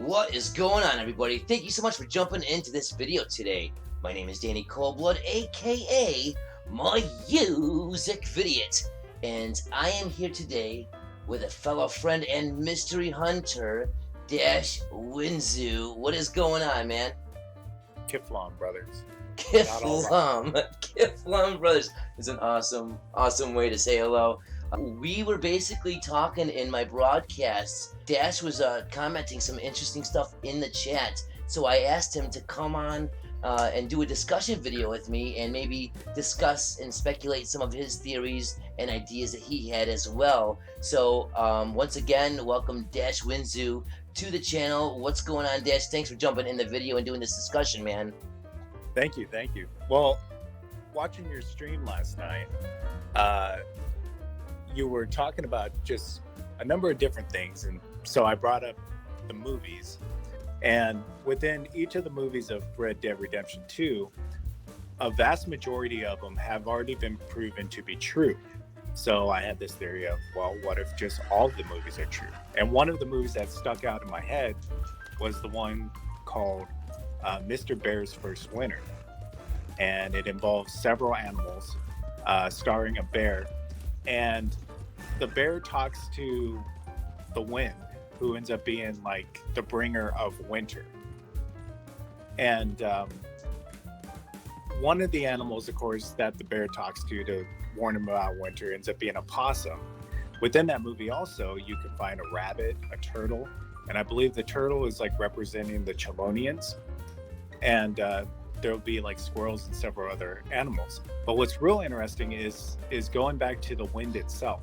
What is going on, everybody? Thank you so much for jumping into this video today. My name is Danny Coldblood, aka MusicVidiot, and I am here today with a fellow friend and mystery hunter, DashWinzoo. What is going on, man? Kiflom Brothers. Kiflom Brothers is an awesome way to say hello. We were basically talking in my broadcasts. Dash was commenting some interesting stuff in the chat, so I asked him to come on and do a discussion video with me and maybe discuss and speculate some of his theories and ideas that he had as well. So once again, welcome DashWinzoo to the channel. What's going on, Dash? Thanks for jumping in the video and doing this discussion, man. Thank you. Well, watching your stream last night, you were talking about just a number of different things, and so I brought up the movies, and within each of the movies of Red Dead Redemption 2, a vast majority of them have already been proven to be true. So I had this theory of, well, what if just all of the movies are true? And one of the movies that stuck out in my head was the one called Mr. Bear's First Winter, and it involves several animals, starring a bear, and the bear talks to the wind, who ends up being like the bringer of winter. And one of the animals, of course, that the bear talks to warn him about winter ends up being a possum. Within that movie also, you can find a rabbit, a turtle, and I believe the turtle is like representing the Chelonians. And there'll be like squirrels and several other animals. But what's real interesting is going back to the wind itself.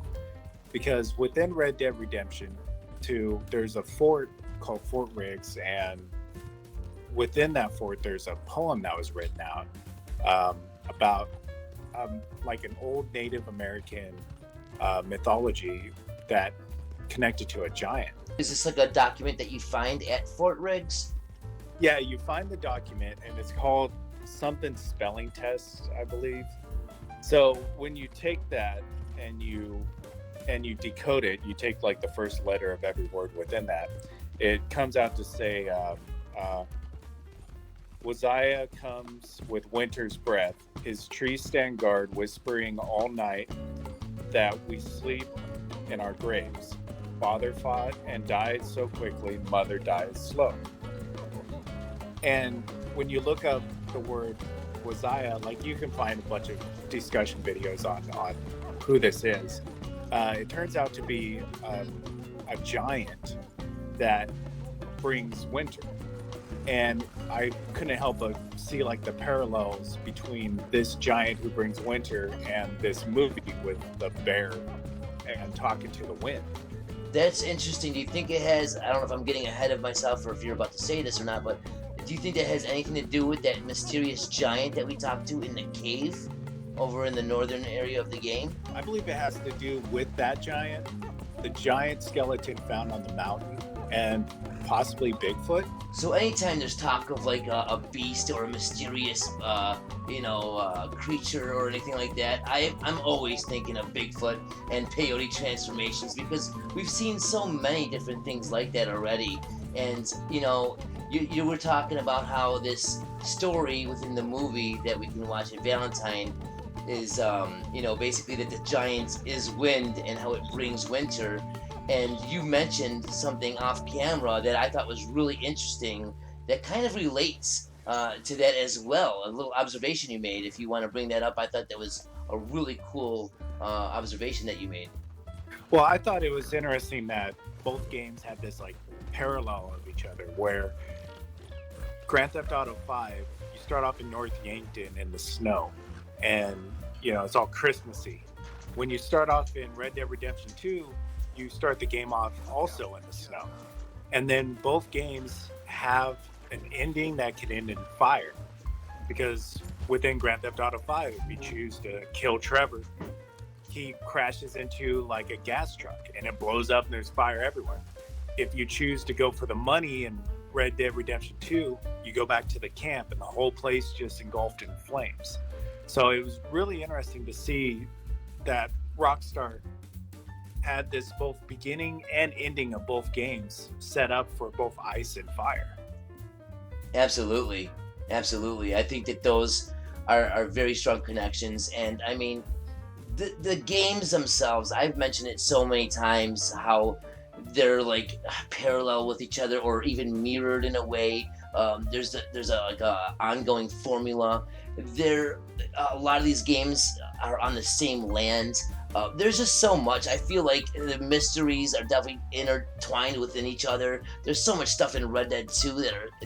Because within Red Dead Redemption 2, there's a fort called Fort Riggs, and within that fort, there's a poem that was written out about like an old Native American mythology that connected to a giant. Is this like a document that you find at Fort Riggs? Yeah, you find the document, and it's called something spelling test, I believe. So when you take that and you decode it, you take like the first letter of every word within that, it comes out to say, Waziah comes with winter's breath, his trees stand guard, whispering all night that we sleep in our graves. Father fought and died so quickly, mother dies slow. And when you look up the word Waziah, like you can find a bunch of discussion videos on who this is. It turns out to be a giant that brings winter. And I couldn't help but see like the parallels between this giant who brings winter and this movie with the bear and talking to the wind. That's interesting. Do you think it has, I don't know if I'm getting ahead of myself or if you're about to say this or not, but do you think that has anything to do with that mysterious giant that we talked to in the cave over in the northern area of the game? I believe it has to do with that giant, the giant skeleton found on the mountain, and possibly Bigfoot. So anytime there's talk of like a beast or a mysterious, creature or anything like that, I'm always thinking of Bigfoot and peyote transformations, because we've seen so many different things like that already. And you were talking about how this story within the movie that we can watch at Valentine is basically that the giant is wind and how it brings winter. And you mentioned something off camera that I thought was really interesting that kind of relates to that as well. A little observation you made. If you want to bring that up, I thought that was a really cool observation that you made. Well, I thought it was interesting that both games had this like parallel of each other, where Grand Theft Auto 5, you start off in North Yankton in the snow, and it's all Christmassy. When you start off in Red Dead Redemption 2, you start the game off also in the snow. And then both games have an ending that can end in fire, because within Grand Theft Auto 5, if you choose to kill Trevor, he crashes into like a gas truck and it blows up and there's fire everywhere. If you choose to go for the money in Red Dead Redemption 2, you go back to the camp and the whole place just engulfed in flames. So it was really interesting to see that Rockstar had this both beginning and ending of both games set up for both ice and fire. Absolutely, absolutely. I think that those are very strong connections, and I mean, the games themselves. I've mentioned it so many times how they're like parallel with each other or even mirrored in a way. There's a like a ongoing formula. There, a lot of these games are on the same land. There's just so much. I feel like the mysteries are definitely intertwined within each other. There's so much stuff in Red Dead 2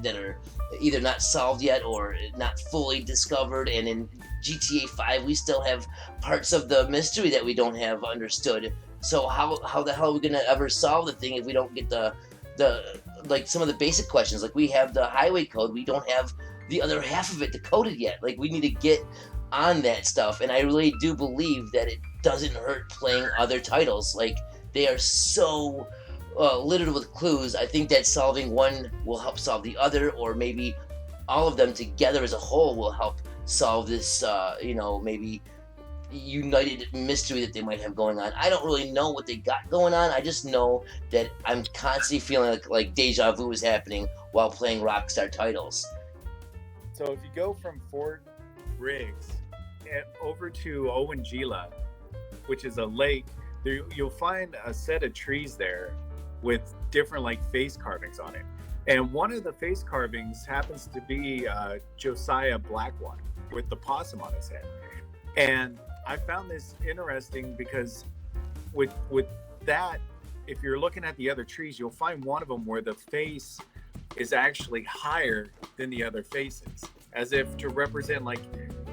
that are either not solved yet or not fully discovered, and in GTA 5 we still have parts of the mystery that we don't have understood. So how the hell are we gonna ever solve the thing if we don't get the like some of the basic questions? Like, we have the highway code, we don't have the other half of it decoded yet. Like, we need to get on that stuff, and I really do believe that it doesn't hurt playing other titles. Like, they are so littered with clues. I think that solving one will help solve the other, or maybe all of them together as a whole will help solve this, maybe united mystery that they might have going on. I don't really know what they got going on. I just know that I'm constantly feeling like deja vu is happening while playing Rockstar titles. So if you go from Fort Riggs over to Owengila, which is a lake, there you'll find a set of trees there with different like face carvings on it. And one of the face carvings happens to be Josiah Blackwater with the possum on his head. And I found this interesting because with that, if you're looking at the other trees, you'll find one of them where the face is actually higher than the other faces, as if to represent, like,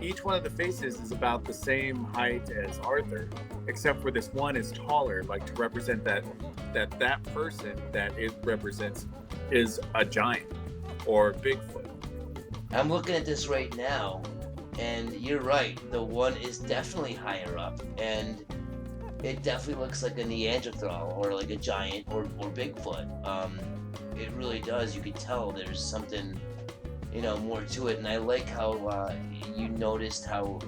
each one of the faces is about the same height as Arthur, except for this one is taller, like to represent that person that it represents is a giant or Bigfoot. I'm looking at this right now, and you're right. The one is definitely higher up, and it definitely looks like a Neanderthal or like a giant or Bigfoot. It really does. You could tell there's something, more to it. And I like how you noticed how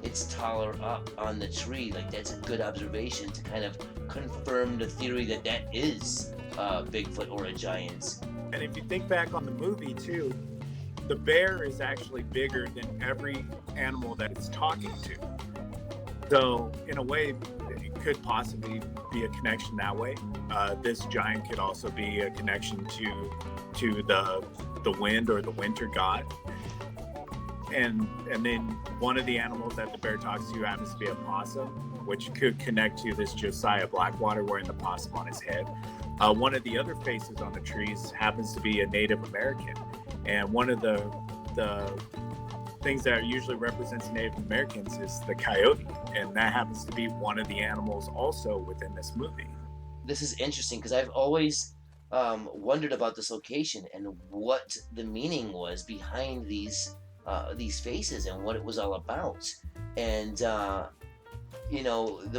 it's taller up on the tree. Like, that's a good observation to kind of confirm the theory that is Bigfoot or a giant. And if you think back on the movie too, the bear is actually bigger than every animal that it's talking to. So in a way, it could possibly be a connection that way. This giant could also be a connection to the wind or the winter god. And then one of the animals that the bear talks to happens to be a possum, which could connect to this Josiah Blackwater wearing the possum on his head. One of the other faces on the trees happens to be a Native American. And one of the things that usually represents Native Americans is the coyote. And that happens to be one of the animals also within this movie. This is interesting because I've always wondered about this location and what the meaning was behind these faces and what it was all about. And the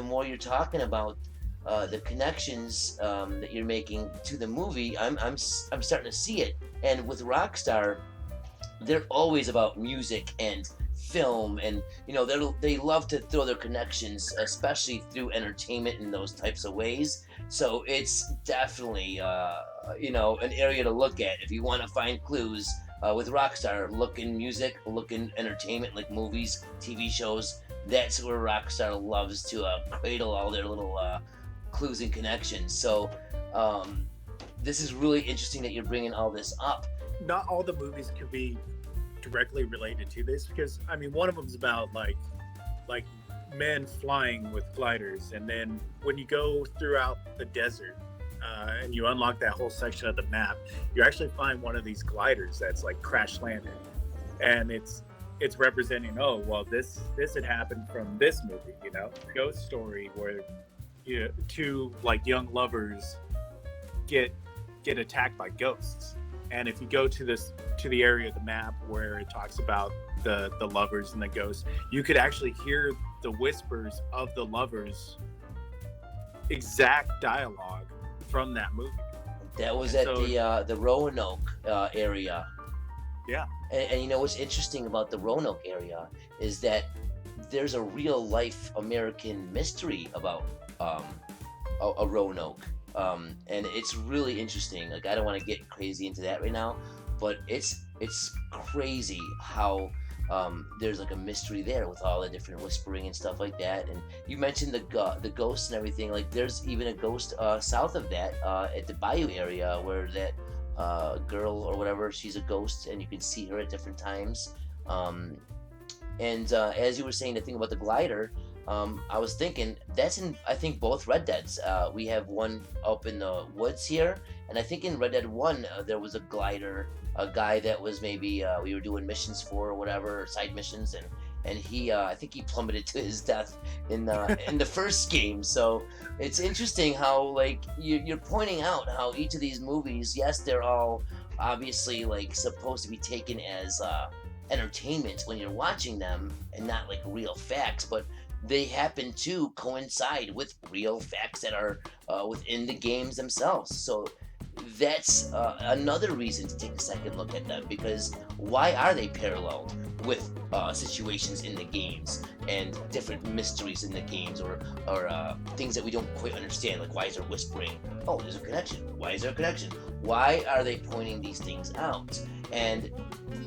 more you're talking about the connections that you're making to the movie, I'm starting to see it. And with Rockstar, they're always about music and film, and they love to throw their connections, especially through entertainment in those types of ways. So it's definitely an area to look at if you want to find clues. With Rockstar, look in music, look in entertainment like movies, TV shows. That's where Rockstar loves to cradle all their little clues and connections. So this is really interesting that you're bringing all this up. Not all the movies could be directly related to this, because I mean, one of them is about like men flying with gliders, and then when you go throughout the desert and you unlock that whole section of the map, you actually find one of these gliders that's like crash landed, and it's representing, this had happened from this movie, Ghost Story, where two like young lovers get attacked by ghosts. And if you go to the area of the map where it talks about the lovers and the ghosts, you could actually hear the whispers of the lovers' exact dialogue from that movie. That was the Roanoke area. Yeah. And what's interesting about the Roanoke area is that there's a real life American mystery about a Roanoke. And it's really interesting. Like, I don't want to get crazy into that right now, but it's crazy how there's like a mystery there with all the different whispering and stuff like that. And you mentioned the ghosts and everything. Like, there's even a ghost south of that at the Bayou area where that girl or whatever, she's a ghost, and you can see her at different times. And as you were saying, the thing about the glider, I was thinking that's in, I think, both Red Deads. We have one up in the woods here, and I think in Red Dead 1 there was a glider, a guy that was maybe we were doing missions for or whatever, side missions, and he I think he plummeted to his death in the first game. So it's interesting how, like, you're pointing out how each of these movies, yes, they're all obviously like supposed to be taken as entertainment when you're watching them and not like real facts, but they happen to coincide with real facts that are within the games themselves. So that's another reason to take a second look at them, because why are they paralleled with situations in the games and different mysteries in the games, or things that we don't quite understand, like why is there whispering? Oh, there's a connection. Why is there a connection? Why are they pointing these things out? And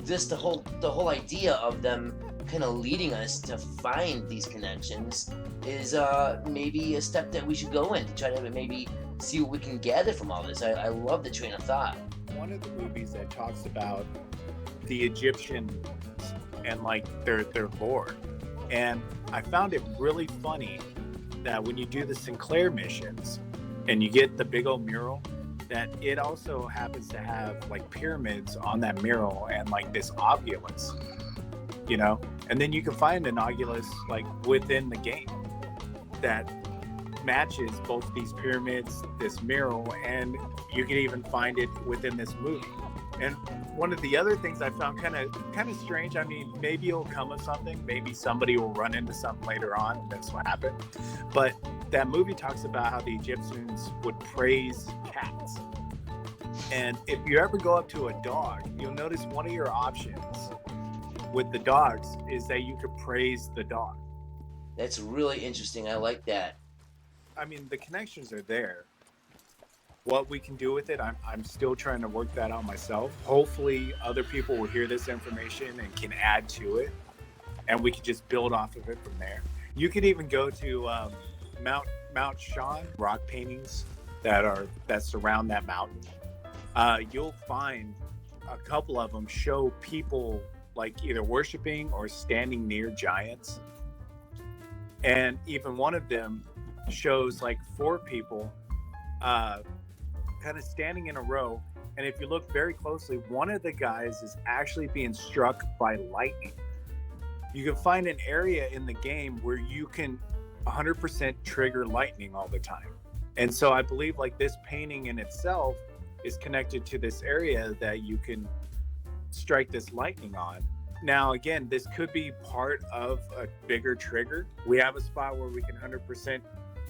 this the whole idea of them kind of leading us to find these connections is maybe a step that we should go in to try to maybe see what we can gather from all this. I love the train of thought. One of the movies that talks about the Egyptians and like their lore, and I found it really funny that when you do the Sinclair missions and you get the big old mural, that it also happens to have like pyramids on that mural and like this obelisk, you know, and then you can find an obelisk like within the game that matches both these pyramids, this mural, and you can even find it within this movie. And one of the other things I found kind of strange, I mean, maybe it'll come of something, maybe somebody will run into something later on, that's what happened, but that movie talks about how the Egyptians would praise cats. And if you ever go up to a dog, you'll notice one of your options with the dogs is that you could praise the dog. That's really interesting. I like that. I mean, the connections are there. What we can do with it, I'm still trying to work that out myself. Hopefully other people will hear this information and can add to it, and we can just build off of it from there. You could even go to Mount Sean, rock paintings that surround that mountain. You'll find a couple of them show people like either worshiping or standing near giants. And even one of them shows like 4 people kind of standing in a row. And if you look very closely, one of the guys is actually being struck by lightning. You can find an area in the game where you can 100% trigger lightning all the time. And so I believe like this painting in itself is connected to this area that you can strike this lightning on. Now, again, this could be part of a bigger trigger. We have a spot where we can 100%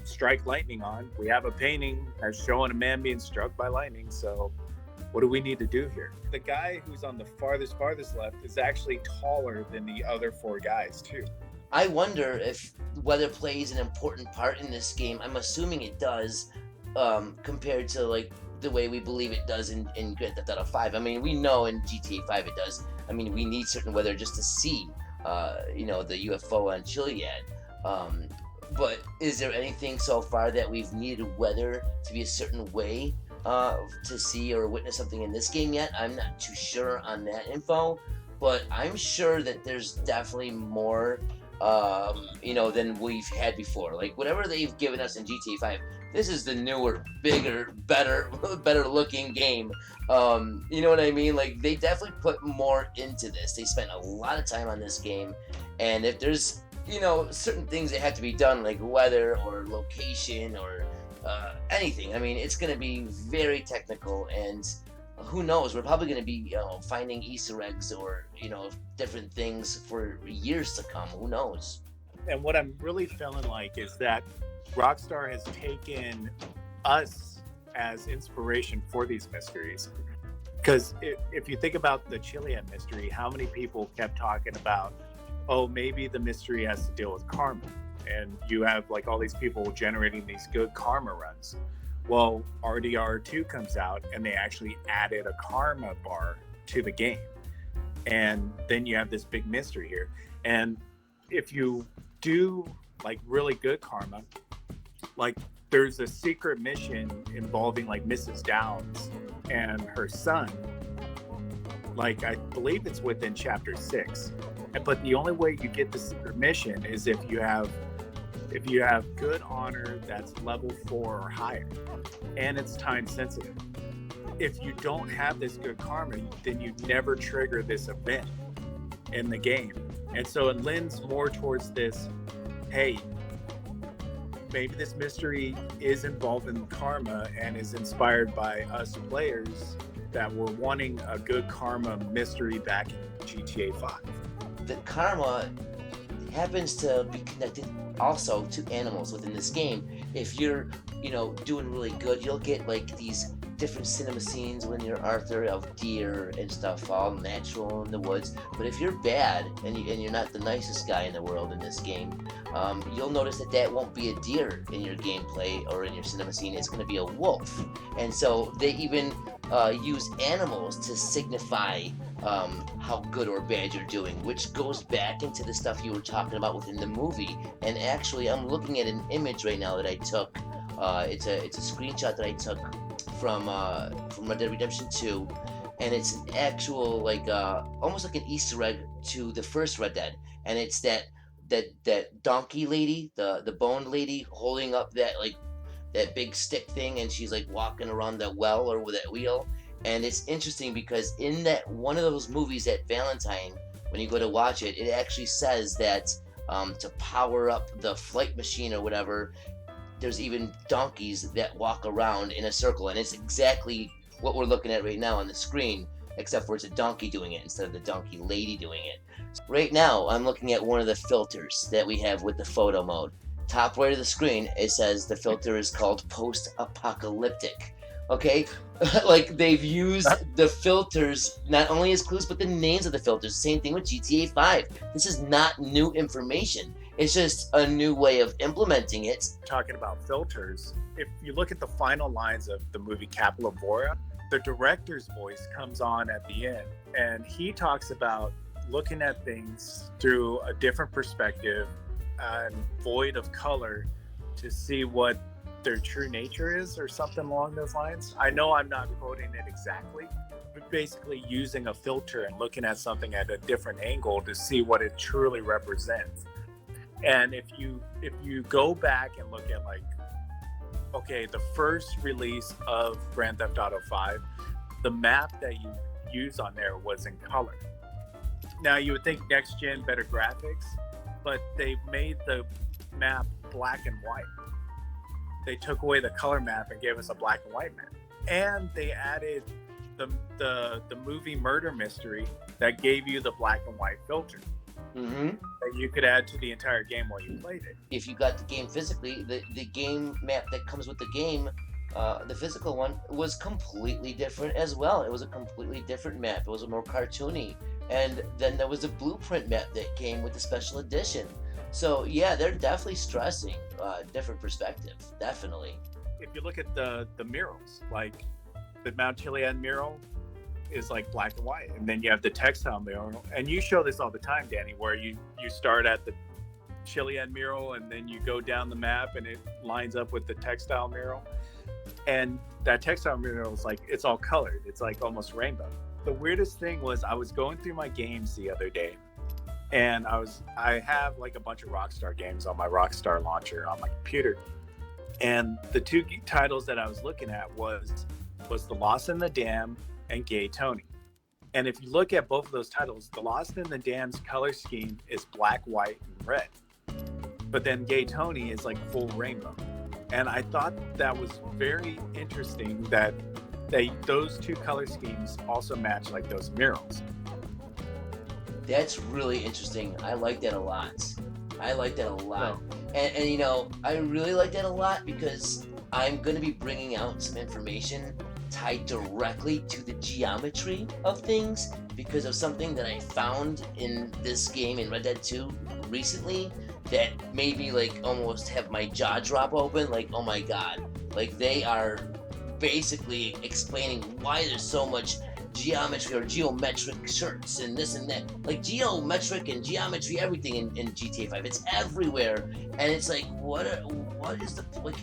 strike lightning on. We have a painting that's showing a man being struck by lightning. So what do we need to do here? The guy who's on the farthest left is actually taller than the other 4 guys too. I wonder if weather plays an important part in this game. I'm assuming it does, compared to like the way we believe it does in Grand Theft Auto 5. I mean, we know in GTA 5 it does. I mean, we need certain weather just to see, the UFO on Chiliad. But is there anything so far that we've needed weather to be a certain way to see or witness something in this game yet? I'm not too sure on that info, but I'm sure that there's definitely more, than we've had before. Like, whatever they've given us in GTA 5, this is the newer, bigger, better looking game. You know what I mean? Like, they definitely put more into this. They spent a lot of time on this game, and if there's certain things that have to be done, like weather or location or anything, I mean, it's going to be very technical, and who knows, we're probably going to be finding Easter eggs or different things for years to come. Who knows? And what I'm really feeling like is that Rockstar has taken us as inspiration for these mysteries. Because if you think about the Chiliad mystery, how many people kept talking about, oh, maybe the mystery has to deal with karma. and you have like all these people generating these good karma runs. Well, RDR2 comes out and they actually added a karma bar to the game. And then you have this big mystery here. And if you do like really good karma, like there's a secret mission involving like Mrs. Downs and her son. Like I believe it's within chapter 6. But the only way you get the secret mission is if you have good honor that's level 4 or higher, and it's time sensitive. If you don't have this good karma, then you never trigger this event in the game. And so it lends more towards this, hey, maybe this mystery is involved in karma and is inspired by us players that were wanting a good karma mystery back in GTA 5. The karma happens to be connected also to animals within this game. If you're, doing really good, you'll get like these different cinema scenes when you're Arthur of deer and stuff, all natural in the woods. But if you're bad and you're not the nicest guy in the world in this game, you'll notice that won't be a deer in your gameplay or in your cinema scene. It's going to be a wolf. And so they even use animals to signify how good or bad you're doing, which goes back into the stuff you were talking about within the movie. And actually, I'm looking at an image right now that I took. It's a screenshot that I took from Red Dead Redemption 2, and it's an actual almost like an Easter egg to the first Red Dead, and it's that donkey lady, the boned lady, holding up that big stick thing, and she's like walking around that well or with that wheel. And it's interesting because in that one of those movies at Valentine, when you go to watch it, it actually says that to power up the flight machine or whatever, there's even donkeys that walk around in a circle, and it's exactly what we're looking at right now on the screen, except for it's a donkey doing it instead of the donkey lady doing it. Right now, I'm looking at one of the filters that we have with the photo mode. Top right of the screen, it says the filter is called post-apocalyptic. Okay? Like, they've used the filters not only as clues, but the names of the filters. Same thing with GTA 5. This is not new information. It's just a new way of implementing it. Talking about filters, if you look at the final lines of the movie Caplavora, the director's voice comes on at the end, and he talks about looking at things through a different perspective and void of color to see what their true nature is, or something along those lines. I know I'm not quoting it exactly, but basically using a filter and looking at something at a different angle to see what it truly represents. And if you go back and look at the first release of Grand Theft Auto 5, the map that you use on there was in color. Now you would think next gen better graphics, but they made the map black and white. They took away the color map and gave us a black and white map. And they added the movie murder mystery that gave you the black and white filter. Mm-hmm. That you could add to the entire game while you played it. If you got the game physically, the game map that comes with the game, the physical one, was completely different as well. It was a completely different map. It was more cartoony. And then there was a blueprint map that came with the special edition. So yeah, they're definitely stressing different perspective, definitely. If you look at the murals, like the Mount Chiliad mural is like black and white, and then you have the textile mural, and you show this all the time, Danny, where you start at the Chiliad mural and then you go down the map and it lines up with the textile mural, and that textile mural is like, it's all colored, it's like almost rainbow. The weirdest thing was, I was going through my games the other day, and I have like a bunch of Rockstar games on my Rockstar launcher on my computer, and the two titles that I was looking at was The Lost in the Dam and Gay Tony. And if you look at both of those titles, The Lost in the Dam's color scheme is black, white, and red. But then Gay Tony is like full rainbow. And I thought that was very interesting that those two color schemes also match like those murals. That's really interesting. I like that a lot. Oh. And I really like that a lot because I'm going to be bringing out some information tied directly to the geometry of things because of something that I found in this game in Red Dead 2 recently. that made me like almost have my jaw drop open. Like, oh my god, like they are basically explaining why there's so much geometry or geometric shirts and this and that, like geometric and geometry, everything in GTA 5. It's everywhere, and it's like, what is the, like,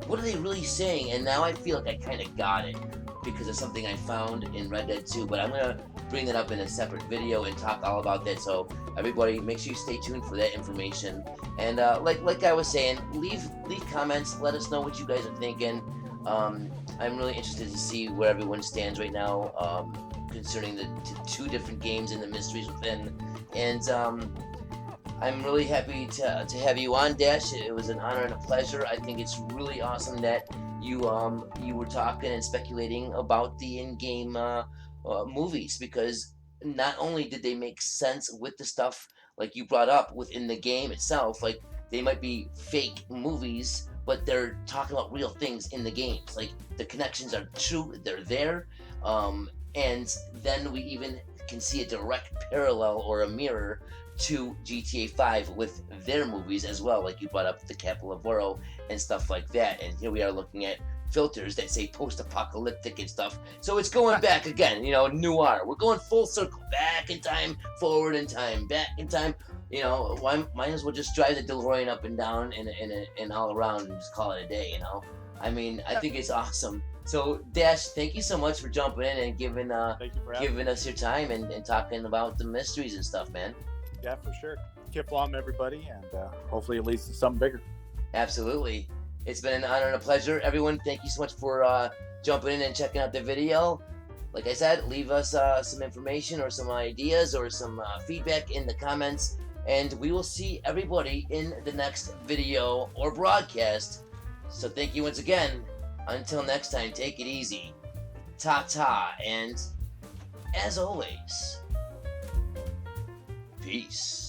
what are they really saying? And now I feel like I kind of got it because of something I found in Red Dead 2, but I'm gonna bring that up in a separate video and talk all about that. So everybody, make sure you stay tuned for that information. And like I was saying, leave comments. Let us know what you guys are thinking. I'm really interested to see where everyone stands right now concerning the two different games and the mysteries within. And I'm really happy to have you on, Dash. It was an honor and a pleasure. I think it's really awesome that you were talking and speculating about the in-game movies, because not only did they make sense with the stuff like you brought up within the game itself, like they might be fake movies, but they're talking about real things in the games. Like the connections are true, they're there, and then we even can see a direct parallel or a mirror to GTA 5 with their movies as well, like you brought up the Capital of Oro and stuff like that. And here we are looking at filters that say post-apocalyptic and stuff. So it's going back again, you know, noir. We're going full circle, back in time, forward in time, back in time. You know, might as well just drive the DeLorean up and down and all around and just call it a day, you know? I mean, I think it's awesome. So, Dash, thank you so much for jumping in and giving us your time and talking about the mysteries and stuff, man. Yeah, for sure. Keep along, everybody, and hopefully it leads to something bigger. Absolutely. It's been an honor and a pleasure. Everyone, thank you so much for jumping in and checking out the video. Like I said, leave us some information or some ideas or some feedback in the comments, and we will see everybody in the next video or broadcast. So thank you once again. Until next time, take it easy. Ta-ta, and as always, peace.